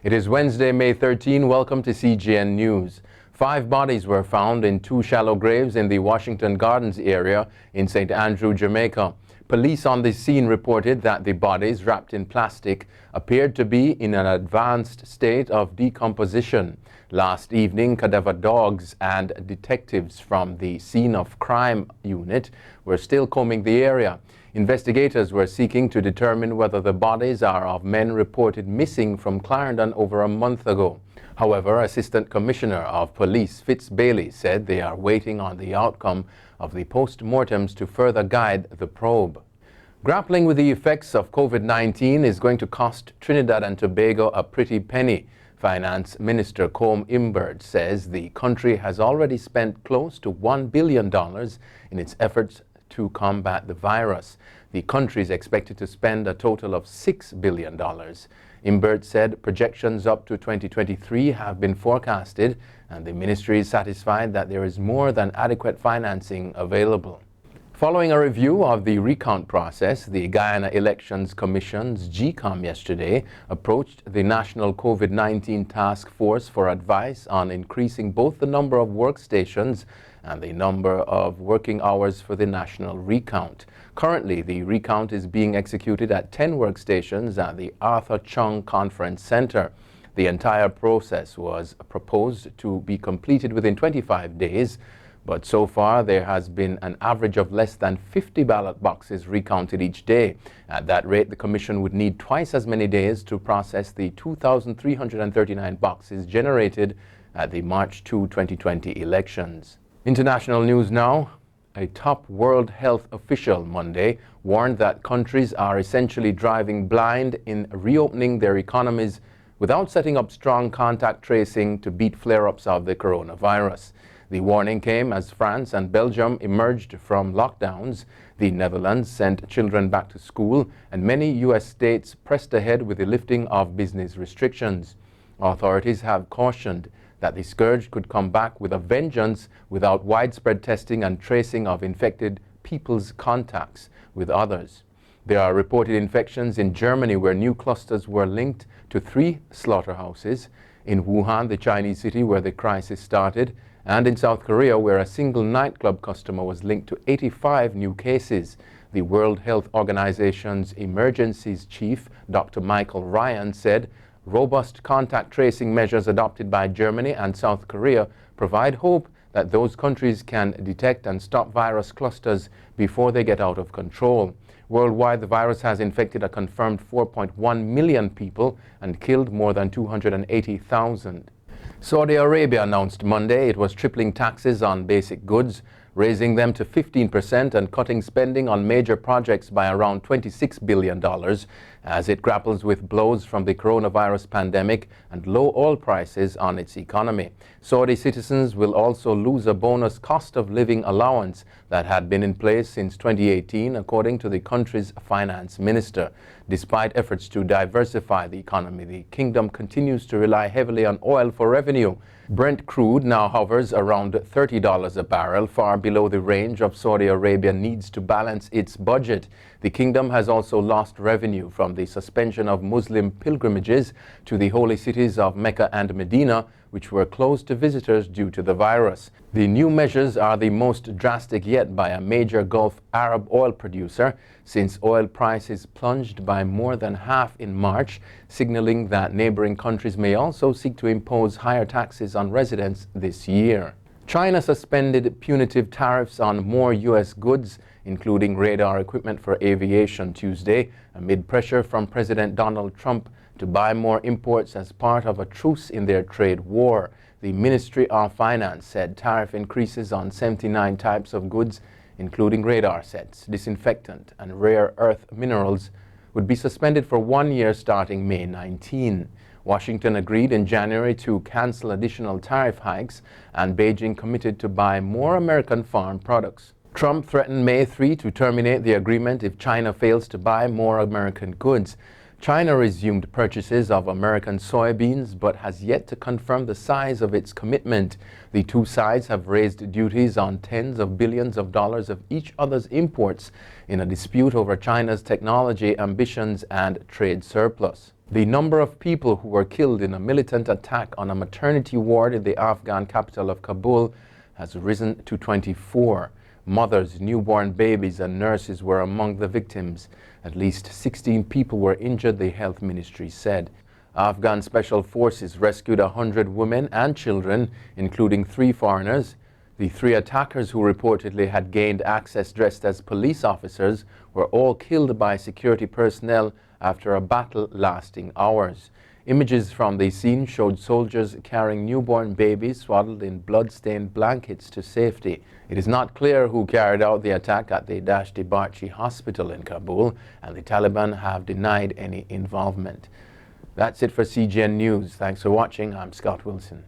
It is Wednesday, May 13. Welcome to CGN News. 5 bodies were found in 2 shallow graves in the Washington Gardens area in St. Andrew, Jamaica. Police on the scene reported that the bodies, wrapped in plastic, appeared to be in an advanced state of decomposition. Last evening, cadaver dogs and detectives from the Scene of Crime unit were still combing the area. Investigators were seeking to determine whether the bodies are of men reported missing from Clarendon over a month ago. However, Assistant Commissioner of Police Fitz Bailey said they are waiting on the outcome of the post-mortems to further guide the probe. Grappling with the effects of COVID-19 is going to cost Trinidad and Tobago a pretty penny. Finance Minister Combe Imbert says the country has already spent close to $1 billion in its efforts to combat the virus. The country is expected to spend a total of $6 billion. Imbert said projections up to 2023 have been forecasted, and the ministry is satisfied that there is more than adequate financing available. Following a review of the recount process, the Guyana Elections Commission's GCOM yesterday approached the National COVID-19 Task Force for advice on increasing both the number of workstations and the number of working hours for the national recount. Currently, the recount is being executed at 10 workstations at the Arthur Chung Conference Center. The entire process was proposed to be completed within 25 days, but so far there has been an average of less than 50 ballot boxes recounted each day. At that rate, the Commission would need twice as many days to process the 2,339 boxes generated at the March 2, 2020 elections. International news now. A top World Health official Monday warned that countries are essentially driving blind in reopening their economies without setting up strong contact tracing to beat flare-ups of the coronavirus. The warning came as France and Belgium emerged from lockdowns. The Netherlands sent children back to school, and many U.S. states pressed ahead with the lifting of business restrictions. Authorities have cautioned that the scourge could come back with a vengeance without widespread testing and tracing of infected people's contacts with others. There are reported infections in Germany, where new clusters were linked to 3 slaughterhouses, in Wuhan, the Chinese city where the crisis started, and in South Korea, where a single nightclub customer was linked to 85 new cases. The World Health Organization's emergencies chief, Dr. Michael Ryan, said robust contact tracing measures adopted by Germany and South Korea provide hope that those countries can detect and stop virus clusters before they get out of control. Worldwide, the virus has infected a confirmed 4.1 million people and killed more than 280,000. Saudi Arabia announced Monday it was tripling taxes on basic goods, raising them to 15% and cutting spending on major projects by around $26 billion as it grapples with blows from the coronavirus pandemic and low oil prices on its economy. Saudi citizens will also lose a bonus cost of living allowance that had been in place since 2018, according to the country's finance minister. Despite efforts to diversify the economy, the kingdom continues to rely heavily on oil for revenue. Brent crude now hovers around $30 a barrel, far below the range of Saudi Arabia needs to balance its budget. The kingdom has also lost revenue from the suspension of Muslim pilgrimages to the holy cities of Mecca and Medina, which were closed to visitors due to the virus. The new measures are the most drastic yet by a major Gulf Arab oil producer, since oil prices plunged by more than half in March, signaling that neighboring countries may also seek to impose higher taxes on residents this year. China suspended punitive tariffs on more U.S. goods, including radar equipment for aviation, Tuesday, amid pressure from President Donald Trump to buy more imports as part of a truce in their trade war. The Ministry of Finance said tariff increases on 79 types of goods, including radar sets, disinfectant, and rare earth minerals, would be suspended for 1 year starting May 19. Washington agreed in January to cancel additional tariff hikes, and Beijing committed to buy more American farm products. Trump threatened May 3 to terminate the agreement if China fails to buy more American goods. China resumed purchases of American soybeans but has yet to confirm the size of its commitment. The two sides have raised duties on tens of billions of dollars of each other's imports in a dispute over China's technology ambitions and trade surplus. The number of people who were killed in a militant attack on a maternity ward in the Afghan capital of Kabul has risen to 24. Mothers, newborn babies and nurses were among the victims. At least 16 people were injured, the health ministry said. Afghan special forces rescued 100 women and children, including 3 foreigners. The 3 attackers who reportedly had gained access dressed as police officers were all killed by security personnel after a battle lasting hours. Images from the scene showed soldiers carrying newborn babies swaddled in blood-stained blankets to safety. It is not clear who carried out the attack at the Dashti-Barchi hospital in Kabul, and the Taliban have denied any involvement. That's it for CGN News. Thanks for watching. I'm Scott Wilson.